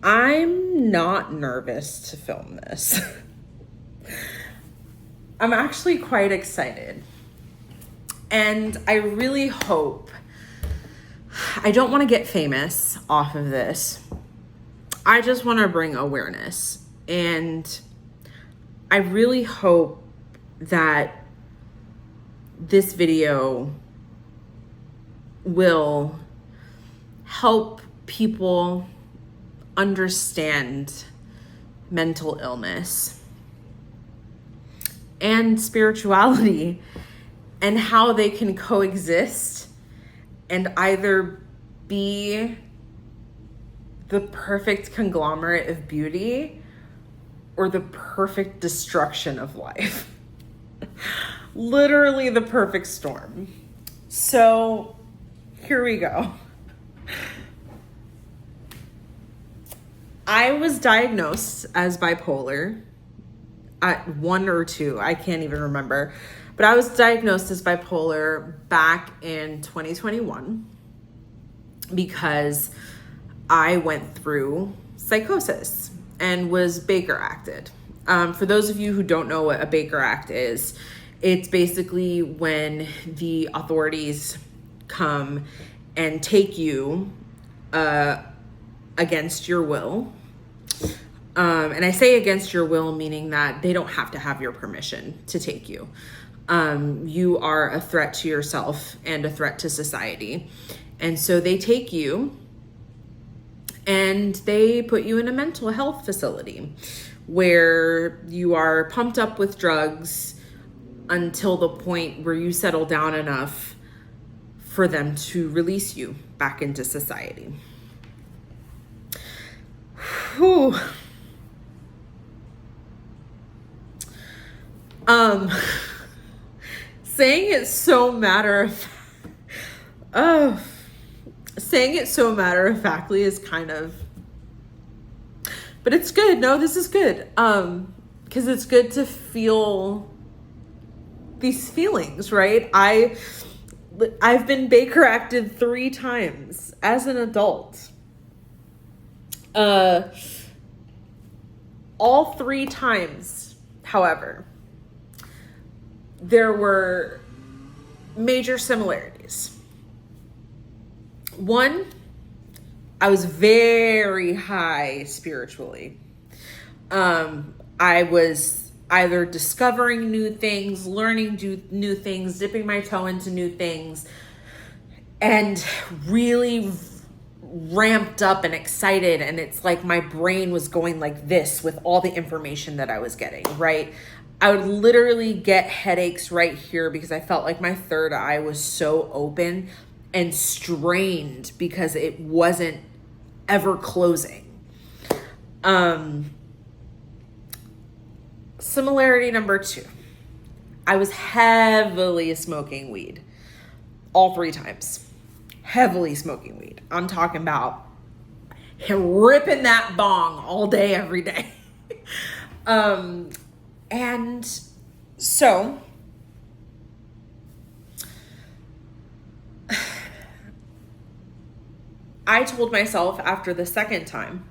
I'm not nervous to film this. I'm actually quite excited. And I really hope, I don't want to get famous off of this. I just want to bring awareness. And I really hope that this video will help people understand mental illness and spirituality and how they can coexist and either be the perfect conglomerate of beauty or the perfect destruction of life. Literally the perfect storm. So here we go. I was diagnosed as bipolar at 1 or 2. I can't even remember. But I was diagnosed as bipolar back in 2021 because I went through psychosis and was Baker acted. For those of you who don't know what a Baker Act is, it's basically when the authorities come and take you against your will. And I say against your will, meaning that they don't have to have your permission to take you. You are a threat to yourself and a threat to society. And so they take you and they put you in a mental health facility where you are pumped up with drugs until the point where you settle down enough for them to release you back into society. Whew. Saying it so matter-of-factly is kind of, but it's good. No, this is good. Because it's good to feel these feelings, right? I've been Baker acted 3 times as an adult. All 3 times, however, there were major similarities. 1, I was very high spiritually. I was either discovering new things, learning new things, dipping my toe into new things, and really ramped up and excited. And it's like my brain was going like this with all the information that I was getting, right? I would literally get headaches right here because I felt like my third eye was so open and strained because it wasn't ever closing. Similarity number 2. I was heavily smoking weed. All 3 times. Heavily smoking weed. I'm talking about ripping that bong all day, every day. And so I told myself after the second time,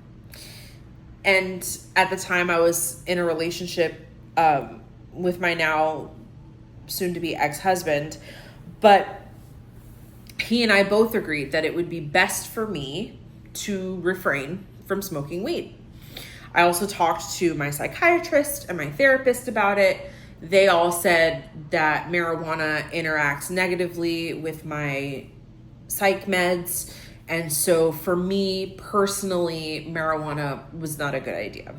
and at the time I was in a relationship with my now soon-to-be ex-husband, but he and I both agreed that it would be best for me to refrain from smoking weed. I also talked to my psychiatrist and my therapist about it. They all said that marijuana interacts negatively with my psych meds. And so for me personally, marijuana was not a good idea.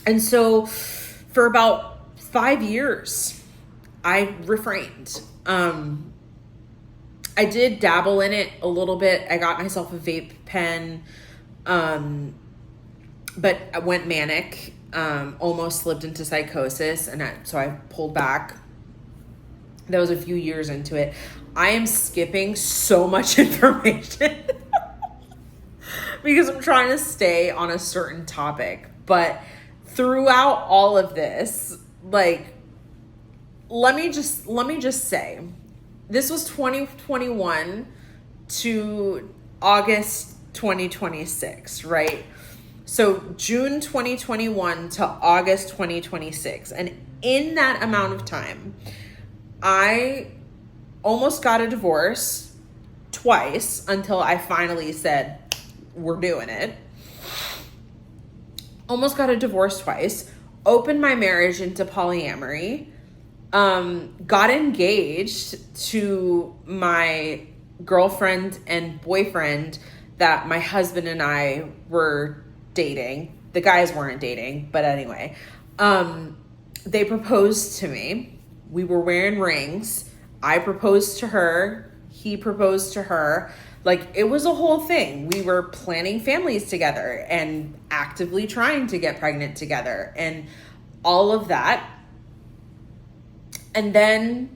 And so for about 5 years, I refrained. I did dabble in it a little bit. I got myself a vape pen, but I went manic, almost slipped into psychosis, and so I pulled back. That was a few years into it. I am skipping so much information because I'm trying to stay on a certain topic. But throughout all of this, like, let me just say, this was 2021 to August 2026, right? So June 2021 to August 2026. And in that amount of time, I almost got a divorce twice until I finally said, we're doing it. Almost got a divorce twice, opened my marriage into polyamory, got engaged to my girlfriend and boyfriend that my husband and I were dating. The guys weren't dating, but anyway, they proposed to me. We were wearing rings. I proposed to her. He proposed to her. Like, it was a whole thing. We were planning families together and actively trying to get pregnant together and all of that. And then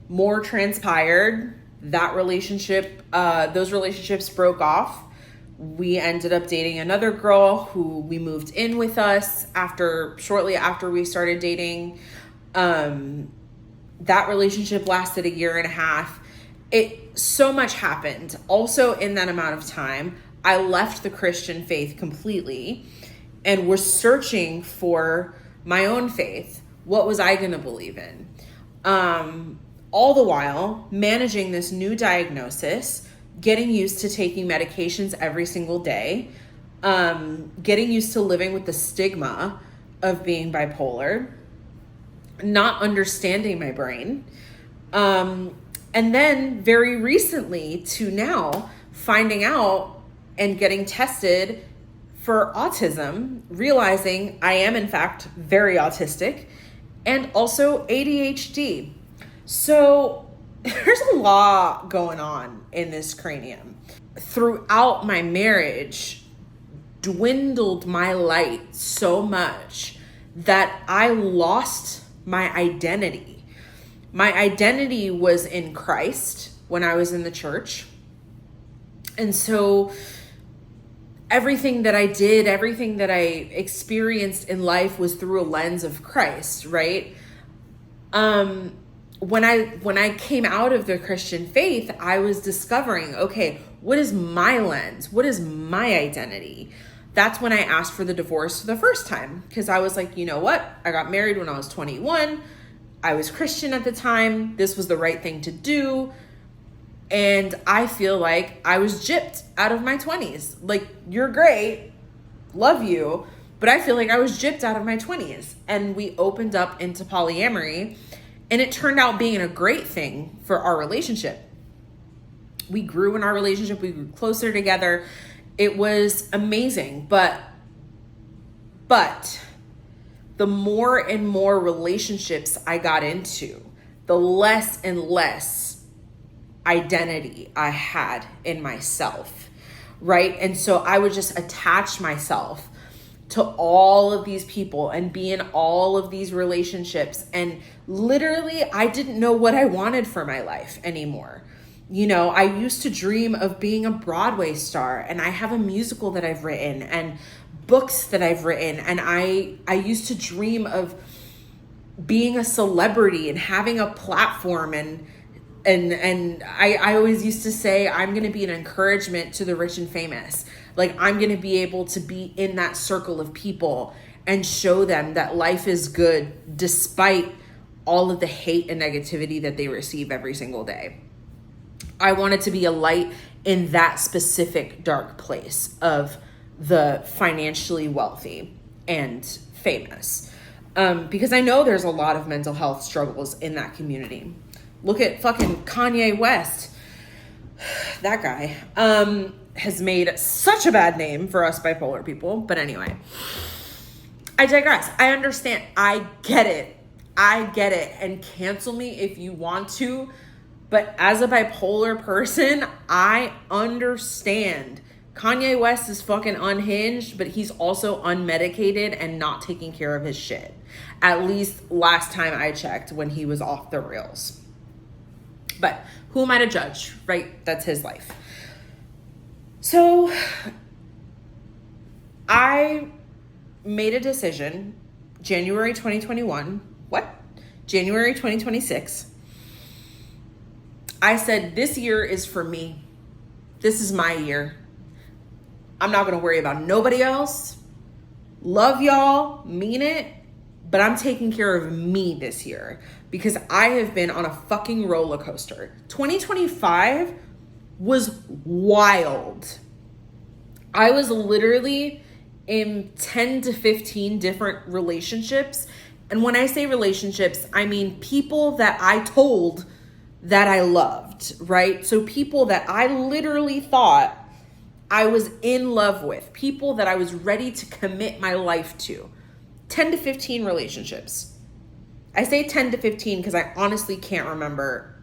more transpired. That relationship, those relationships broke off. We ended up dating another girl who we moved in with us shortly after we started dating. That relationship lasted a year and a half. So much happened. Also, in that amount of time, I left the Christian faith completely and was searching for my own faith. What was I going to believe in? All the while managing this new diagnosis, getting used to taking medications every single day, getting used to living with the stigma of being bipolar, not understanding my brain. And then very recently to now finding out and getting tested for autism, realizing I am in fact very autistic and also ADHD. So there's a lot going on in this cranium. Throughout my marriage, dwindled my light so much that I lost my identity. My identity was in Christ when I was in the church. And so everything that I did, everything that I experienced in life was through a lens of Christ, right? When I came out of the Christian faith, I was discovering, okay, what is my lens? What is my identity? That's when I asked for the divorce for the first time, because I was like, you know what? I got married when I was 21. I was Christian at the time. This was the right thing to do. And I feel like I was gypped out of my 20s. Like, you're great. Love you. But I feel like I was gypped out of my 20s. And we opened up into polyamory. And it turned out being a great thing for our relationship. We grew in our relationship. We grew closer together. It was amazing. But the more and more relationships I got into, the less and less identity I had in myself, right? And so I would just attach myself to all of these people and be in all of these relationships. And literally, I didn't know what I wanted for my life anymore. You know, I used to dream of being a Broadway star, and I have a musical that I've written and books that I've written. And I used to dream of being a celebrity and having a platform. And I always used to say, I'm going to be an encouragement to the rich and famous. Like, I'm going to be able to be in that circle of people and show them that life is good despite all of the hate and negativity that they receive every single day. I wanted to be a light in that specific dark place of the financially wealthy and famous. Because I know there's a lot of mental health struggles in that community. Look at fucking Kanye West. That guy has made such a bad name for us bipolar people. But anyway, I digress. I understand. I get it. And cancel me if you want to. But as a bipolar person, I understand. Kanye West is fucking unhinged, but he's also unmedicated and not taking care of his shit. At least last time I checked, when he was off the rails. But who am I to judge, right? That's his life. So I made a decision January 2021. January 2026. I said, this year is for me. This is my year. I'm not going to worry about nobody else. Love y'all, mean it, but I'm taking care of me this year because I have been on a fucking roller coaster. 2025 was wild. I was literally in 10 to 15 different relationships. And when I say relationships, I mean people that I told that I loved, right? So people that I literally thought I was in love with, people that I was ready to commit my life to. 10 to 15 relationships. I say 10 to 15 because I honestly can't remember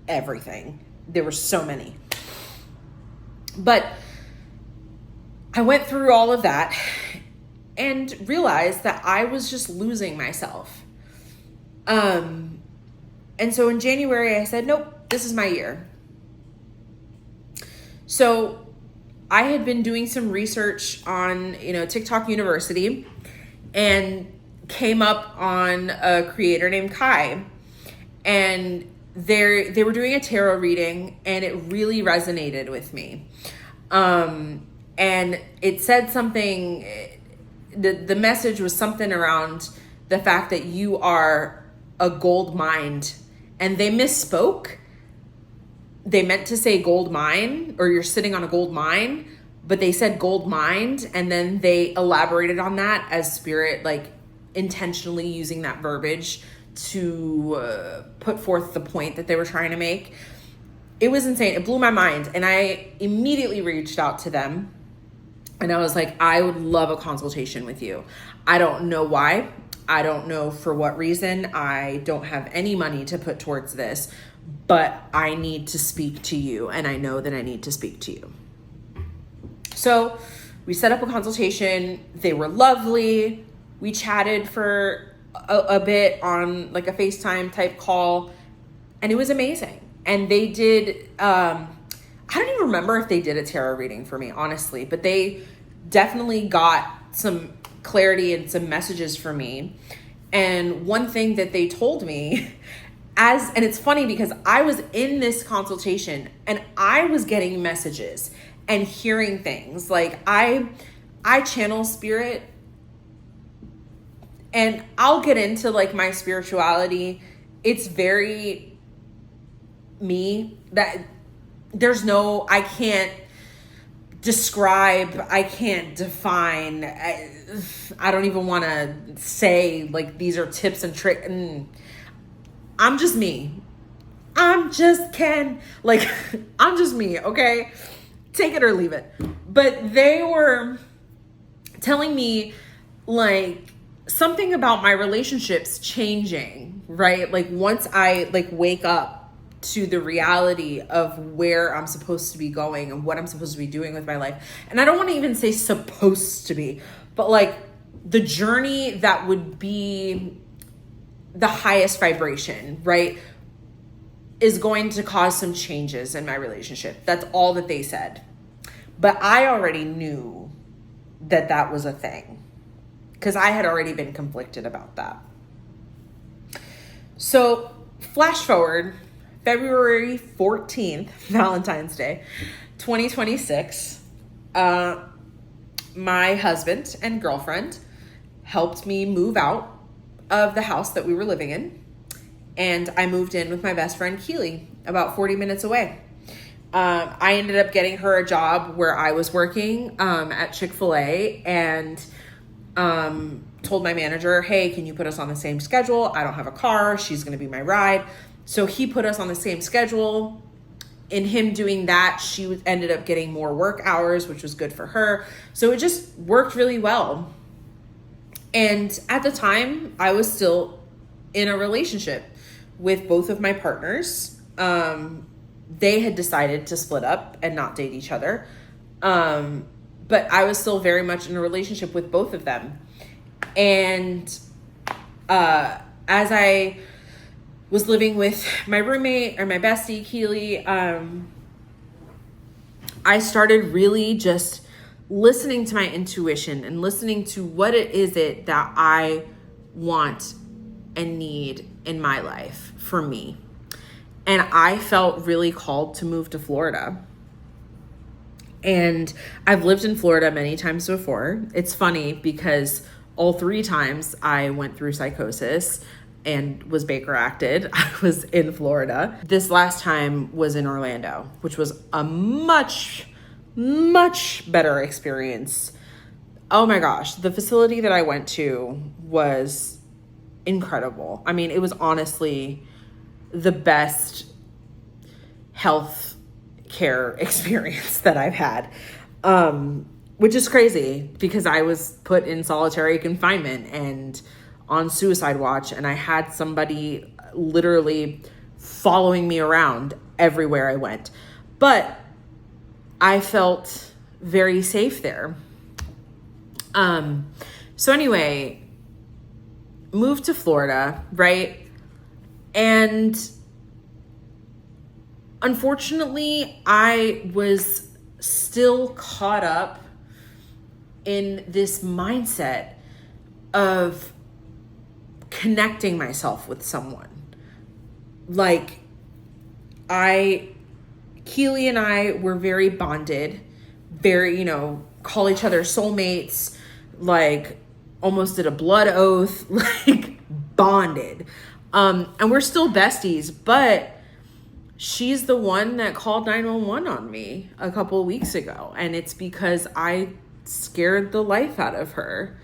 everything. There were so many. But I went through all of that and realized that I was just losing myself. And so in January, I said, nope, this is my year. So I had been doing some research on, TikTok University and came up on a creator named Kai. And they were doing a tarot reading and it really resonated with me. And it said something, the message was something around the fact that you are a gold mine. And they misspoke. They meant to say gold mine, or you're sitting on a gold mine, but they said gold mined, and then they elaborated on that as spirit, like intentionally using that verbiage to put forth the point that they were trying to make. It was insane. It blew my mind. And I immediately reached out to them and I was like, I would love a consultation with you. I don't know why. I don't know for what reason. I don't have any money to put towards this, but I need to speak to you. And I know that I need to speak to you. So we set up a consultation. They were lovely. We chatted for a bit on like a FaceTime type call, and it was amazing. And they did, I don't even remember if they did a tarot reading for me, honestly, but they definitely got some clarity and some messages for me. And one thing that they told me and it's funny because I was in this consultation and I was getting messages and hearing things. Like I channel spirit, and I'll get into like my spirituality. It's very me, that I can't describe, I can't define. I don't even want to say like these are tips and tricks. I'm just me. I'm just Ken. Like, I'm just me, okay? Take it or leave it. But they were telling me like something about my relationships changing, right? Like once I like wake up to the reality of where I'm supposed to be going and what I'm supposed to be doing with my life. And I don't want to even say supposed to be, but like the journey that would be the highest vibration, right, is going to cause some changes in my relationship. That's all that they said. But I already knew that that was a thing because I had already been conflicted about that. So flash forward, February 14th, Valentine's Day, 2026, my husband and girlfriend helped me move out of the house that we were living in. And I moved in with my best friend, Keely, about 40 minutes away. I ended up getting her a job where I was working at Chick-fil-A, and told my manager, hey, can you put us on the same schedule? I don't have a car. She's going to be my ride. So he put us on the same schedule. In him doing that, she ended up getting more work hours, which was good for her. So it just worked really well. And at the time, I was still in a relationship with both of my partners. They had decided to split up and not date each other. But I was still very much in a relationship with both of them. And as I was living with my roommate or my bestie, Keely, I started really just listening to my intuition and listening to what it is that I want and need in my life for me. And I felt really called to move to Florida. And I've lived in Florida many times before. It's funny because all 3 times I went through psychosis and was Baker acted, I was in Florida. This last time was in Orlando, which was a much, much better experience. Oh my gosh, the facility that I went to was incredible. I mean, it was honestly the best health care experience that I've had, which is crazy because I was put in solitary confinement and on suicide watch, and I had somebody literally following me around everywhere I went. But I felt very safe there. So anyway, moved to Florida, right? And unfortunately, I was still caught up in this mindset of connecting myself with someone. Like, Keely and I were very bonded, very, call each other soulmates, like almost did a blood oath, like bonded. And we're still besties, but she's the one that called 911 on me a couple of weeks ago. And it's because I scared the life out of her.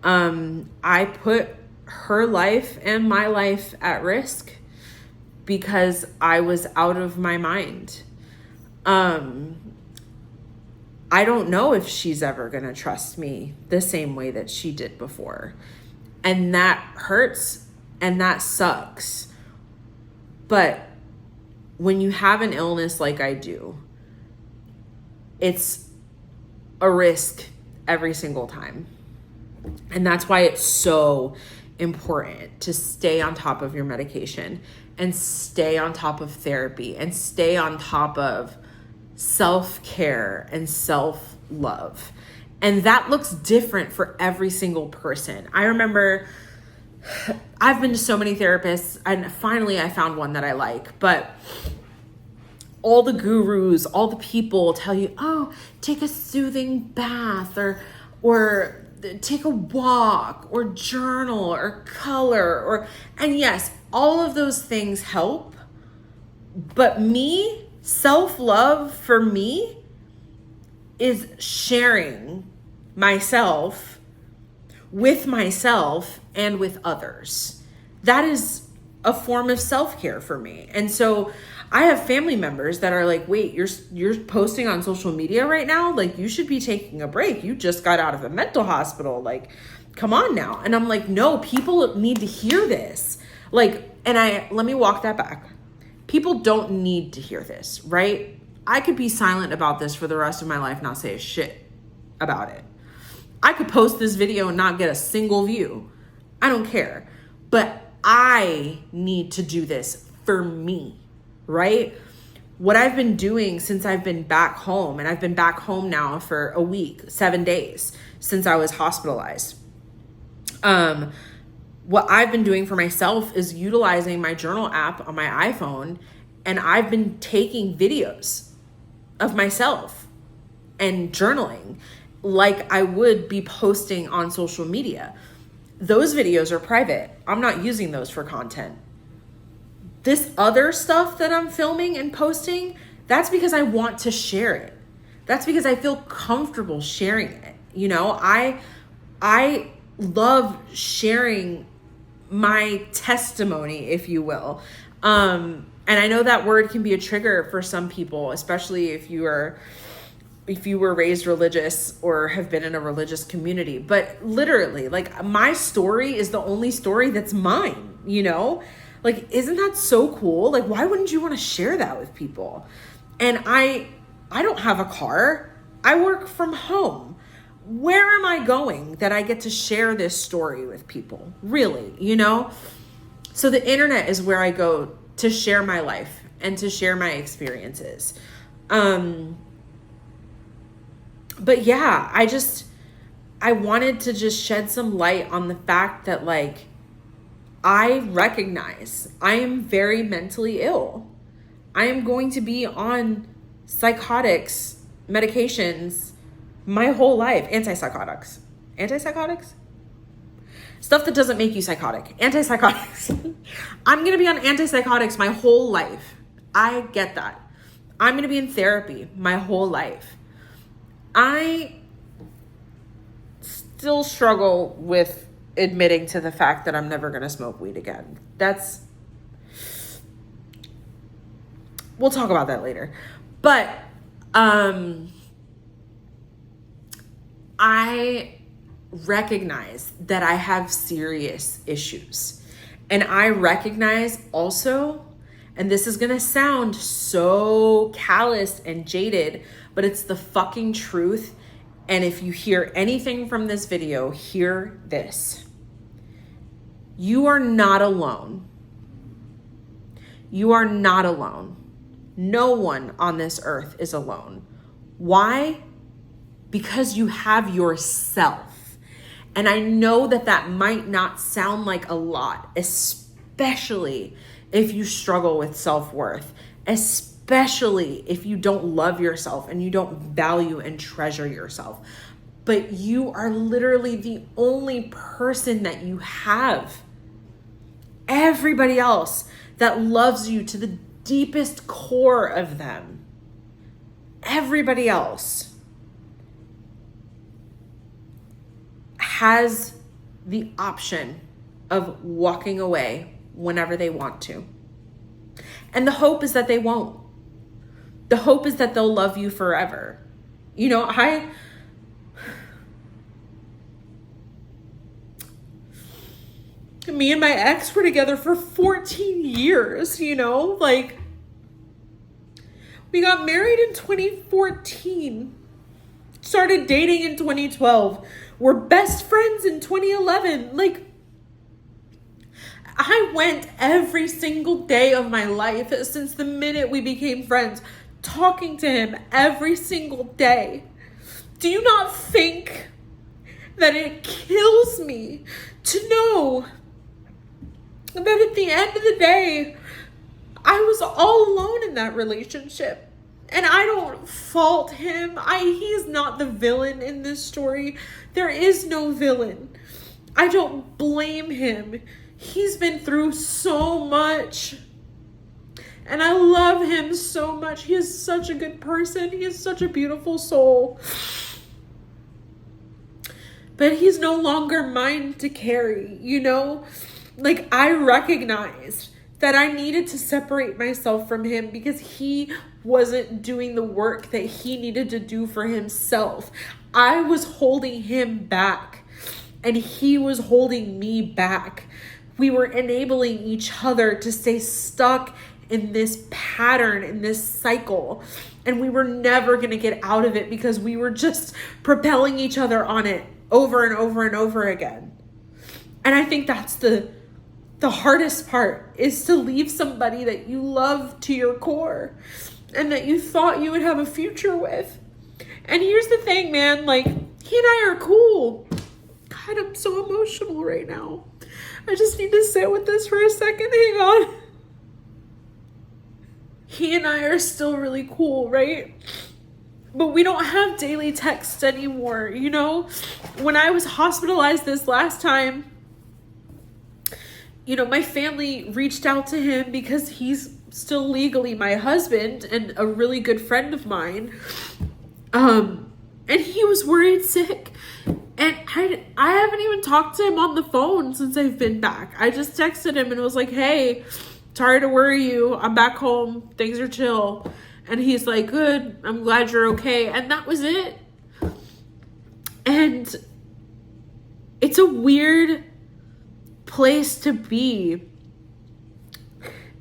I put her life and my life at risk because I was out of my mind. I don't know if she's ever going to trust me the same way that she did before. And that hurts and that sucks. But when you have an illness like I do, it's a risk every single time. And that's why it's so important to stay on top of your medication and stay on top of therapy and stay on top of self-care and self-love. And that looks different for every single person. I remember I've been to so many therapists, and finally I found one that I like, but all the gurus, all the people tell you, oh, take a soothing bath or take a walk or journal or color and yes, all of those things help. But self-love for me is sharing myself with myself and with others. That is a form of self-care for me. And so I have family members that are like, wait, you're posting on social media right now? Like, you should be taking a break. You just got out of a mental hospital. Like, come on now. And I'm like, no, people need to hear this. Like, let me walk that back. People don't need to hear this, right? I could be silent about this for the rest of my life, not say a shit about it. I could post this video and not get a single view. I don't care. But I need to do this for me, right? What I've been doing since I've been back home, and I've been back home now for a week, 7 days since I was hospitalized. What I've been doing for myself is utilizing my journal app on my iPhone, and I've been taking videos of myself and journaling like I would be posting on social media. Those videos are private. I'm not using those for content. This other stuff that I'm filming and posting, that's because I want to share it. That's because I feel comfortable sharing it. I love sharing my testimony, if you will. And I know that word can be a trigger for some people, especially if you were raised religious or have been in a religious community. But literally, like, my story is the only story that's mine, Like, isn't that so cool? Like, why wouldn't you want to share that with people? And I don't have a car. I work from home. Where am I going that I get to share this story with people? Really, So the internet is where I go to share my life and to share my experiences. But yeah, I wanted to just shed some light on the fact that, like, I recognize I am very mentally ill. I am going to be on psychotics medications my whole life. Antipsychotics. Stuff that doesn't make you psychotic. Antipsychotics. I'm going to be on antipsychotics my whole life. I get that. I'm going to be in therapy my whole life. I still struggle with admitting to the fact that I'm never going to smoke weed again. We'll talk about that later. But I recognize that I have serious issues. And I recognize also, and this is going to sound so callous and jaded, but it's the fucking truth. And if you hear anything from this video, hear this. You are not alone. You are not alone. No one on this earth is alone. Why? Because you have yourself. And I know that that might not sound like a lot, especially if you struggle with self-worth, especially if you don't love yourself and you don't value and treasure yourself. But you are literally the only person that you have. Everybody else that loves you to the deepest core of them, everybody else has the option of walking away whenever they want to. And the hope is that they won't. The hope is that they'll love you forever. You know, me and my ex were together for 14 years, you know, like we got married in 2014, started dating in 2012, we're best friends in 2011. Like, I went every single day of my life since the minute we became friends, talking to him every single day. Do you not think that it kills me to know that at the end of the day, I was all alone in that relationship? And I don't fault him. He's not the villain in this story. There is no villain. I don't blame him. He's been through so much. And I love him so much. He is such a good person. He is such a beautiful soul. But he's no longer mine to carry, you know? Like, I recognized that I needed to separate myself from him because he wasn't doing the work that he needed to do for himself. I was holding him back and he was holding me back. We were enabling each other to stay stuck in this pattern, in this cycle. And we were never going to get out of it because we were just propelling each other on it over and over and over again. And I think that's the hardest part, is to leave somebody that you love to your core and that you thought you would have a future with. And here's the thing, man, like, he and I are cool. God, I'm so emotional right now. I just need to sit with this for a second. Hang on. He and I are still really cool, right? But we don't have daily texts anymore, you know? When I was hospitalized this last time, you know, my family reached out to him because he's still legally my husband and a really good friend of mine. And he was worried sick. And I haven't even talked to him on the phone since I've been back. I just texted him and was like, hey, sorry to worry you. I'm back home. Things are chill. And he's like, good. I'm glad you're okay. And that was it. And it's a weird place to be.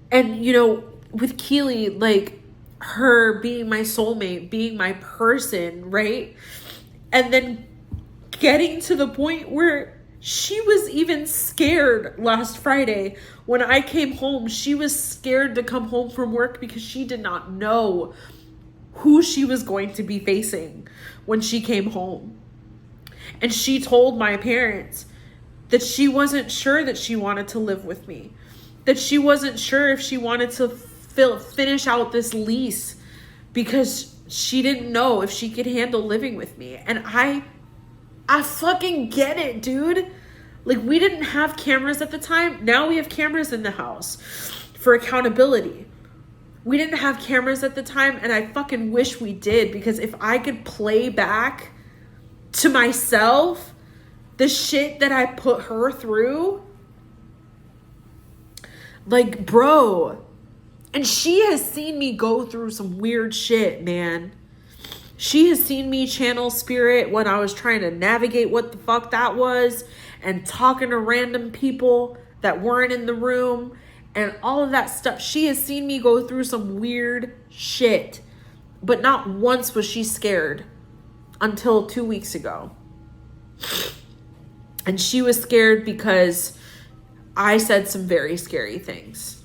And, you know, with Keely, like, her being my soulmate, being my person, right? And then getting to the point where she was even scared last Friday when I came home. She was scared to come home from work because she did not know who she was going to be facing when she came home. And she told my parents that she wasn't sure that she wanted to live with me, that she wasn't sure if she wanted to finish out this lease because she didn't know if she could handle living with me. And I fucking get it, dude. Like, we didn't have cameras at the time. Now we have cameras in the house for accountability. We didn't have cameras at the time, and I fucking wish we did, because if I could play back to myself the shit that I put her through, like, bro. And she has seen me go through some weird shit, man. She has seen me channel spirit when I was trying to navigate what the fuck that was, and talking to random people that weren't in the room and all of that stuff. She has seen me go through some weird shit, but not once was she scared until 2 weeks ago. And she was scared because I said some very scary things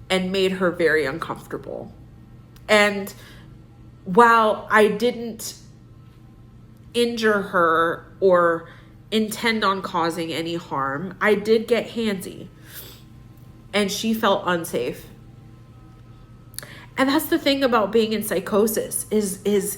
and made her very uncomfortable. And while I didn't injure her or intend on causing any harm, I did get handsy, and she felt unsafe. And that's the thing about being in psychosis is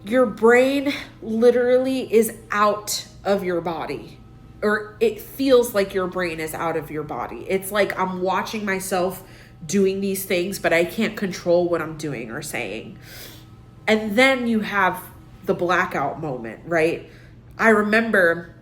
your brain literally is out of your body, or it feels like your brain is out of your body. It's like I'm watching myself doing these things, but I can't control what I'm doing or saying. And then you have the blackout moment, right? I remember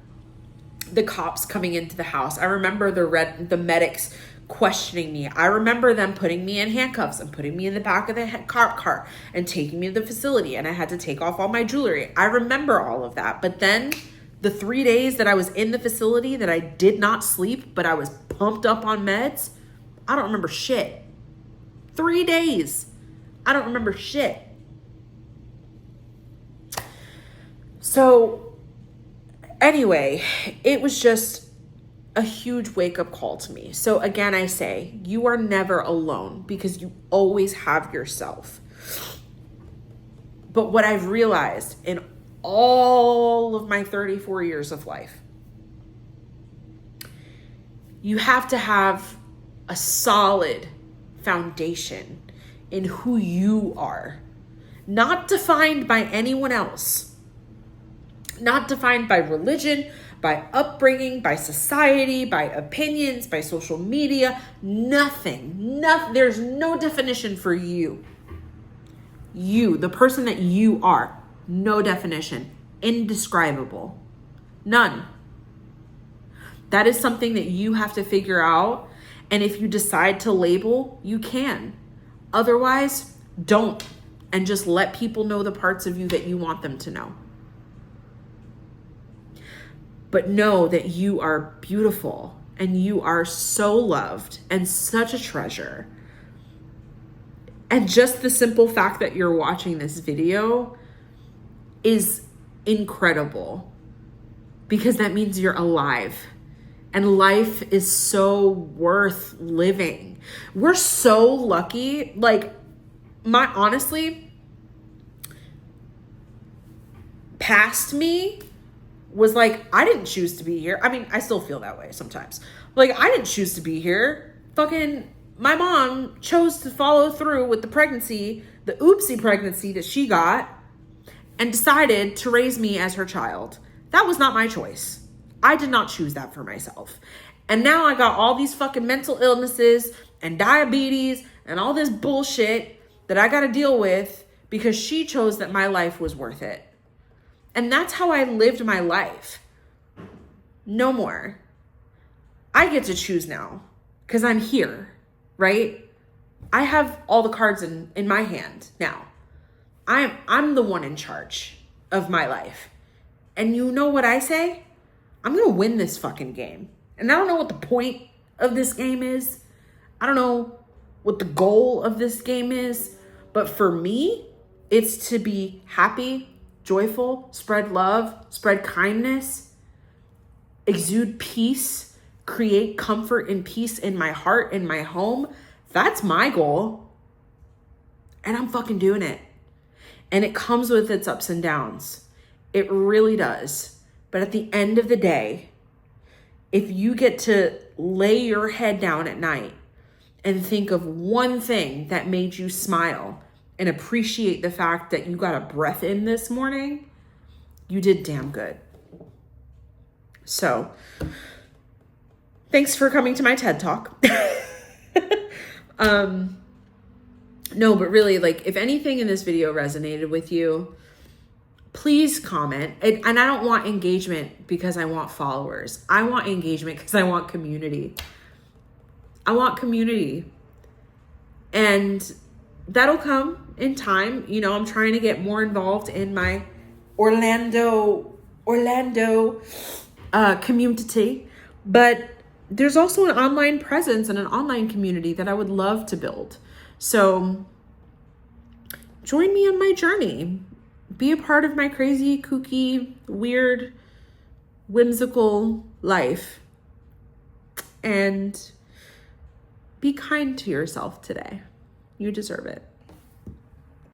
the cops coming into the house. I remember the medics questioning me. I remember them putting me in handcuffs and putting me in the back of the cop car and taking me to the facility, and I had to take off all my jewelry. I remember all of that. But then the 3 days that I was in the facility that I did not sleep, but I was pumped up on meds, I don't remember shit. 3 days. I don't remember shit. So anyway, it was just a huge wake-up call to me. So again, I say, you are never alone, because you always have yourself. But what I've realized in all of my 34 years of life, you have to have a solid foundation in who you are, not defined by anyone else. Not defined by religion, by upbringing, by society, by opinions, by social media, nothing. There's no definition for you. You, the person that you are, no definition. Indescribable. None. That is something that you have to figure out. And if you decide to label, you can. Otherwise, don't. And just let people know the parts of you that you want them to know. But know that you are beautiful and you are so loved and such a treasure. And just the simple fact that you're watching this video is incredible, because that means you're alive. And life is so worth living. We're so lucky. Like, honestly, past me was like, I didn't choose to be here. I mean, I still feel that way sometimes. Like, I didn't choose to be here. Fucking, my mom chose to follow through with the pregnancy, the oopsie pregnancy that she got, and decided to raise me as her child. That was not my choice. I did not choose that for myself. And now I got all these fucking mental illnesses and diabetes and all this bullshit that I got to deal with because she chose that my life was worth it. And that's how I lived my life. No more. I get to choose now because I'm here, right? I have all the cards in my hand now. I'm the one in charge of my life. And you know what I say? I'm going to win this fucking game. And I don't know what the point of this game is. I don't know what the goal of this game is. But for me, it's to be happy, joyful, spread love, spread kindness, exude peace, create comfort and peace in my heart, in my home. That's my goal. And I'm fucking doing it. And it comes with its ups and downs. It really does. But at the end of the day, if you get to lay your head down at night and think of one thing that made you smile and appreciate the fact that you got a breath in this morning, you did damn good. So, thanks for coming to my TED Talk. No, but really, like, if anything in this video resonated with you, please comment. And I don't want engagement because I want followers. I want engagement because I want community. I want community. And that'll come in time. You know, I'm trying to get more involved in my Orlando community. But there's also an online presence and an online community that I would love to build. So join me on my journey. Be a part of my crazy, kooky, weird, whimsical life. And be kind to yourself today. You deserve it.